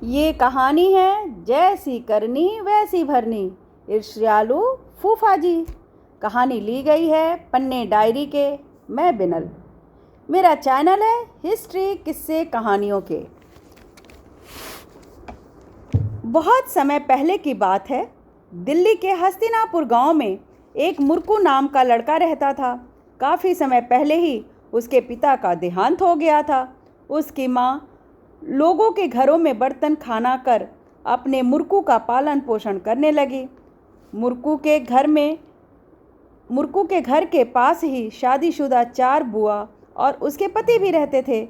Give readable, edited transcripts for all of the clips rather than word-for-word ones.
ये कहानी है जैसी करनी वैसी भरनी, ईर्ष्यालु फूफा जी। कहानी ली गई है पन्ने डायरी के। मैं बिनल। मेरा चैनल है हिस्ट्री किस्से कहानियों के। बहुत समय पहले की बात है। दिल्ली के हस्तिनापुर गांव में एक मुर्कू नाम का लड़का रहता था। काफ़ी समय पहले ही उसके पिता का देहांत हो गया था। उसकी माँ लोगों के घरों में बर्तन खाना कर अपने मुर्कू का पालन पोषण करने लगी। मुर्कू के घर के पास ही शादीशुदा 4 बुआ और उसके पति भी रहते थे।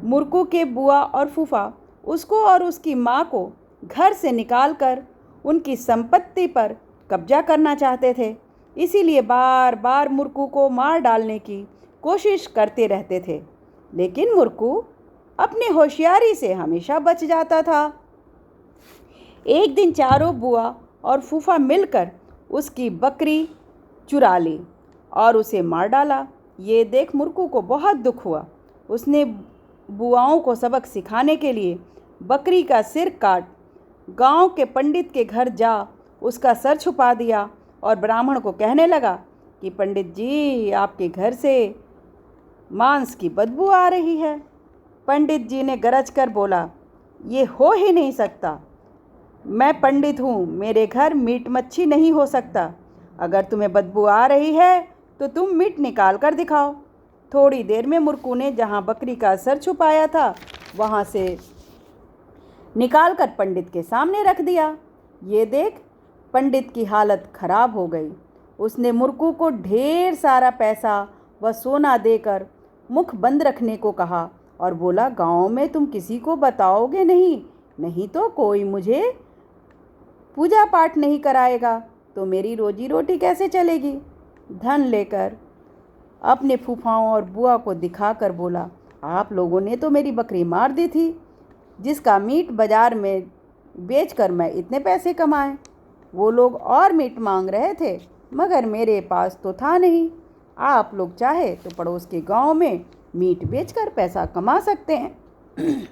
मुर्कू के बुआ और फूफा उसको और उसकी माँ को घर से निकालकर उनकी संपत्ति पर कब्जा करना चाहते थे। इसीलिए बार बार मुर्कू को मार डालने की कोशिश करते रहते थे, लेकिन मुर्कू अपनी होशियारी से हमेशा बच जाता था। एक दिन चारों बुआ और फूफा मिलकर उसकी बकरी चुरा ली और उसे मार डाला। ये देख मुर्कू को बहुत दुख हुआ। उसने बुआओं को सबक सिखाने के लिए बकरी का सिर काट गांव के पंडित के घर जा उसका सर छुपा दिया और ब्राह्मण को कहने लगा कि पंडित जी, आपके घर से मांस की बदबू आ रही है। पंडित जी ने गरज कर बोला, ये हो ही नहीं सकता। मैं पंडित हूँ, मेरे घर मीट मच्छी नहीं हो सकता। अगर तुम्हें बदबू आ रही है तो तुम मीट निकाल कर दिखाओ। थोड़ी देर में मुर्कू ने जहाँ बकरी का सर छुपाया था वहाँ से निकाल कर पंडित के सामने रख दिया। ये देख पंडित की हालत खराब हो गई। उसने मुर्कू को ढेर सारा पैसा व सोना देकर मुख बंद रखने को कहा और बोला, गांव में तुम किसी को बताओगे नहीं, नहीं तो कोई मुझे पूजा पाठ नहीं कराएगा तो मेरी रोजी रोटी कैसे चलेगी। धन लेकर अपने फूफाओं और बुआ को दिखाकर बोला, आप लोगों ने तो मेरी बकरी मार दी थी, जिसका मीट बाजार में बेचकर मैं इतने पैसे कमाए। वो लोग और मीट मांग रहे थे मगर मेरे पास तो था नहीं। आप लोग चाहे तो पड़ोस के गांव में मीट बेचकर पैसा कमा सकते हैं।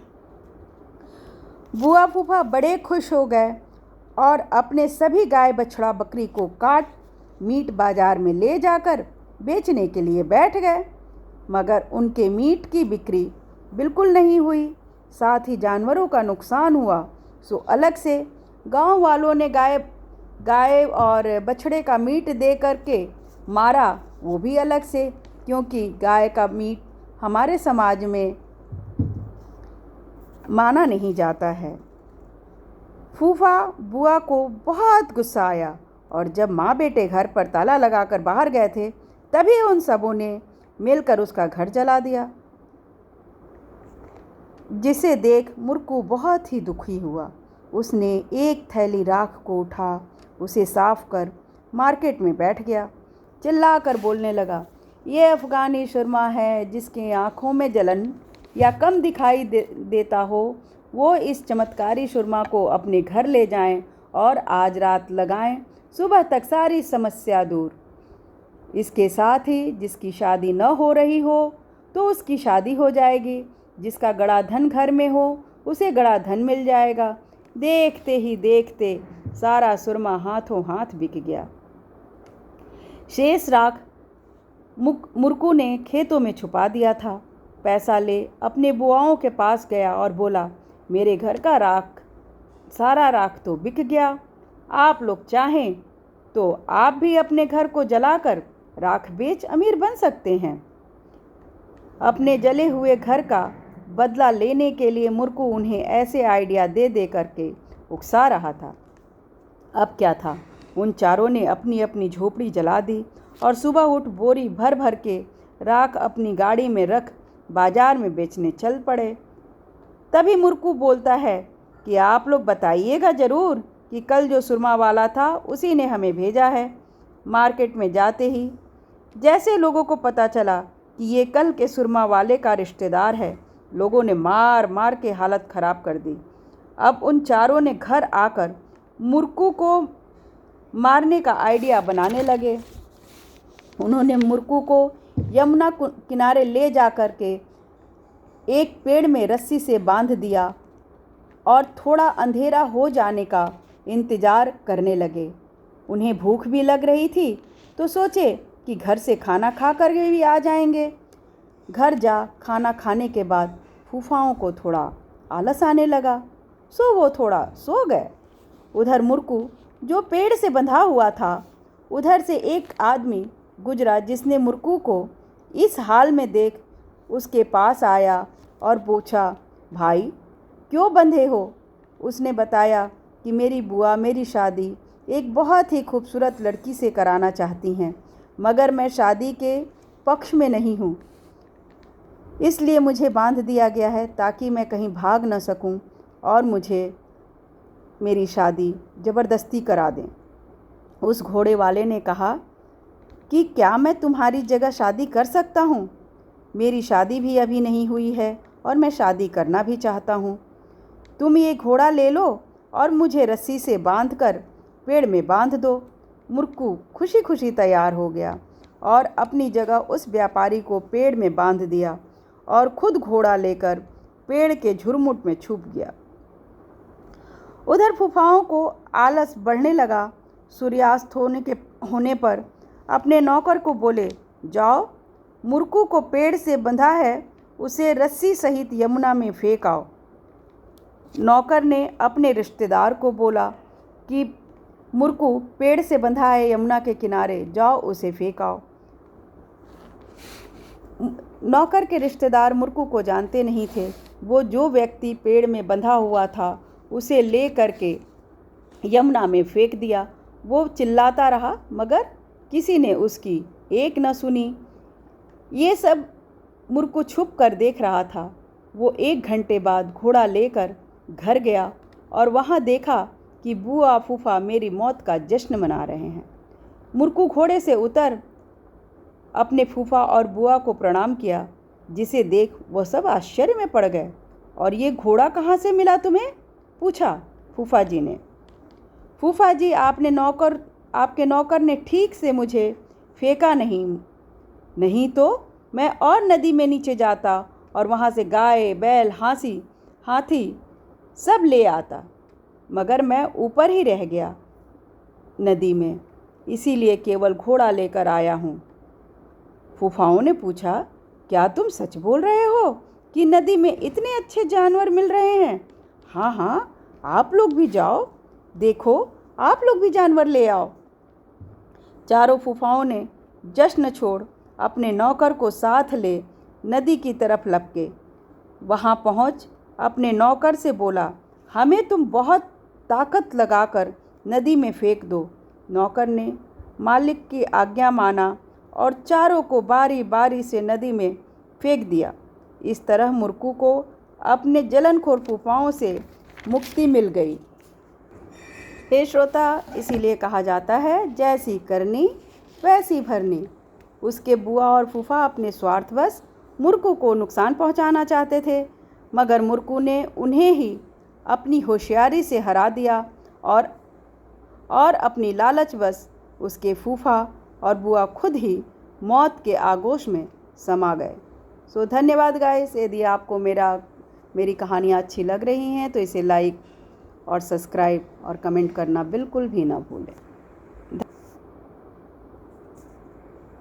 बुआ फूफा बड़े खुश हो गए और अपने सभी गाय बछड़ा बकरी को काट मीट बाजार में ले जाकर बेचने के लिए बैठ गए। मगर उनके मीट की बिक्री बिल्कुल नहीं हुई, साथ ही जानवरों का नुकसान हुआ। सो अलग से गांव वालों ने गाय और बछड़े का मीट दे करके मारा, वो भी अलग से, क्योंकि गाय का मीट हमारे समाज में माना नहीं जाता है। फूफा बुआ को बहुत गुस्सा आया और जब माँ बेटे घर पर ताला लगाकर बाहर गए थे तभी उन सबों ने मिलकर उसका घर जला दिया, जिसे देख मुर्कू बहुत ही दुखी हुआ। उसने एक थैली राख को उठा, उसे साफ कर मार्केट में बैठ गया। चिल्ला कर बोलने लगा, ये अफ़गानी सुरमा है, जिसकी आँखों में जलन या कम दिखाई देता हो वो इस चमत्कारी सुरमा को अपने घर ले जाएं और आज रात लगाएं, सुबह तक सारी समस्या दूर। इसके साथ ही जिसकी शादी न हो रही हो तो उसकी शादी हो जाएगी, जिसका गड़ा धन घर में हो उसे गड़ा धन मिल जाएगा। देखते ही देखते सारा सुरमा हाथों हाथ बिक गया। शेष राख मुर्कू ने खेतों में छुपा दिया था। पैसा ले अपने बुआओं के पास गया और बोला, मेरे घर का सारा राख तो बिक गया। आप लोग चाहें तो आप भी अपने घर को जलाकर राख बेच अमीर बन सकते हैं। अपने जले हुए घर का बदला लेने के लिए मुर्कू उन्हें ऐसे आइडिया दे दे करके उकसा रहा था। अब क्या था, उन चारों ने अपनी अपनी झोपड़ी जला दी और सुबह उठ बोरी भर भर के राख अपनी गाड़ी में रख बाजार में बेचने चल पड़े। तभी मुर्कू बोलता है कि आप लोग बताइएगा ज़रूर कि कल जो सुरमा वाला था उसी ने हमें भेजा है। मार्केट में जाते ही जैसे लोगों को पता चला कि ये कल के सुरमा वाले का रिश्तेदार है, लोगों ने मार मार के हालत ख़राब कर दी। अब उन चारों ने घर आकर मुर्कू को मारने का आइडिया बनाने लगे। उन्होंने मुर्कू को यमुना किनारे ले जा कर के एक पेड़ में रस्सी से बांध दिया और थोड़ा अंधेरा हो जाने का इंतज़ार करने लगे। उन्हें भूख भी लग रही थी तो सोचे कि घर से खाना खा कर भी आ जाएंगे। घर जा खाना खाने के बाद फूफाओं को थोड़ा आलस आने लगा, सो वो थोड़ा सो गए। उधर मुर्कू जो पेड़ से बंधा हुआ था, उधर से एक आदमी गुजरा जिसने मुर्कू को इस हाल में देख उसके पास आया और पूछा, भाई क्यों बंधे हो? उसने बताया कि मेरी बुआ मेरी शादी एक बहुत ही खूबसूरत लड़की से कराना चाहती हैं, मगर मैं शादी के पक्ष में नहीं हूँ, इसलिए मुझे बांध दिया गया है ताकि मैं कहीं भाग न सकूं और मुझे मेरी शादी ज़बरदस्ती करा दें। उस घोड़े वाले ने कहा कि क्या मैं तुम्हारी जगह शादी कर सकता हूँ? मेरी शादी भी अभी नहीं हुई है और मैं शादी करना भी चाहता हूँ। तुम ये घोड़ा ले लो और मुझे रस्सी से बांधकर पेड़ में बांध दो। मुर्कू खुशी खुशी तैयार हो गया और अपनी जगह उस व्यापारी को पेड़ में बांध दिया और खुद घोड़ा लेकर पेड़ के झुरमुट में छुप गया। उधर फूफाओं को आलस बढ़ने लगा। सूर्यास्त होने पर अपने नौकर को बोले, जाओ मुर्कू को पेड़ से बंधा है, उसे रस्सी सहित यमुना में फेंक आओ। नौकर ने अपने रिश्तेदार को बोला कि मुर्कू पेड़ से बंधा है यमुना के किनारे, जाओ उसे फेंक आओ। नौकर के रिश्तेदार मुर्कू को जानते नहीं थे। वो जो व्यक्ति पेड़ में बंधा हुआ था उसे ले करके यमुना में फेंक दिया। वो चिल्लाता रहा मगर किसी ने उसकी एक न सुनी। ये सब मुर्कू छुप कर देख रहा था। वो 1 घंटे बाद घोड़ा लेकर घर गया और वहाँ देखा कि बुआ फूफा मेरी मौत का जश्न मना रहे हैं। मुर्कू घोड़े से उतर अपने फूफा और बुआ को प्रणाम किया, जिसे देख वह सब आश्चर्य में पड़ गए। और ये घोड़ा कहाँ से मिला तुम्हें? पूछा फूफा जी ने। फूफा जी, आपके नौकर ने ठीक से मुझे फेंका नहीं तो मैं और नदी में नीचे जाता और वहाँ से गाय बैल हाथी सब ले आता, मगर मैं ऊपर ही रह गया नदी में, इसीलिए केवल घोड़ा लेकर आया हूँ। फूफाओं ने पूछा, क्या तुम सच बोल रहे हो कि नदी में इतने अच्छे जानवर मिल रहे हैं? हाँ हाँ, आप लोग भी जाओ, देखो आप लोग भी जानवर ले आओ। चारों फूफाओं ने जश्न छोड़ अपने नौकर को साथ ले नदी की तरफ लपके। वहाँ पहुँच अपने नौकर से बोला, हमें तुम बहुत ताकत लगाकर नदी में फेंक दो। नौकर ने मालिक की आज्ञा माना और चारों को बारी बारी से नदी में फेंक दिया। इस तरह मुर्कू को अपने जलनखोर फूफाओं से मुक्ति मिल गई। हे श्रोता, इसीलिए कहा जाता है, जैसी करनी वैसी भरनी। उसके बुआ और फूफा अपने स्वार्थवश मुर्कू को नुकसान पहुंचाना चाहते थे, मगर मुर्कू ने उन्हें ही अपनी होशियारी से हरा दिया और अपनी लालचवश उसके फूफा और बुआ खुद ही मौत के आगोश में समा गए। सो धन्यवाद गाइस। यदि आपको मेरी कहानियाँ अच्छी लग रही हैं तो इसे लाइक और सब्सक्राइब और कमेंट करना बिल्कुल भी ना भूलें।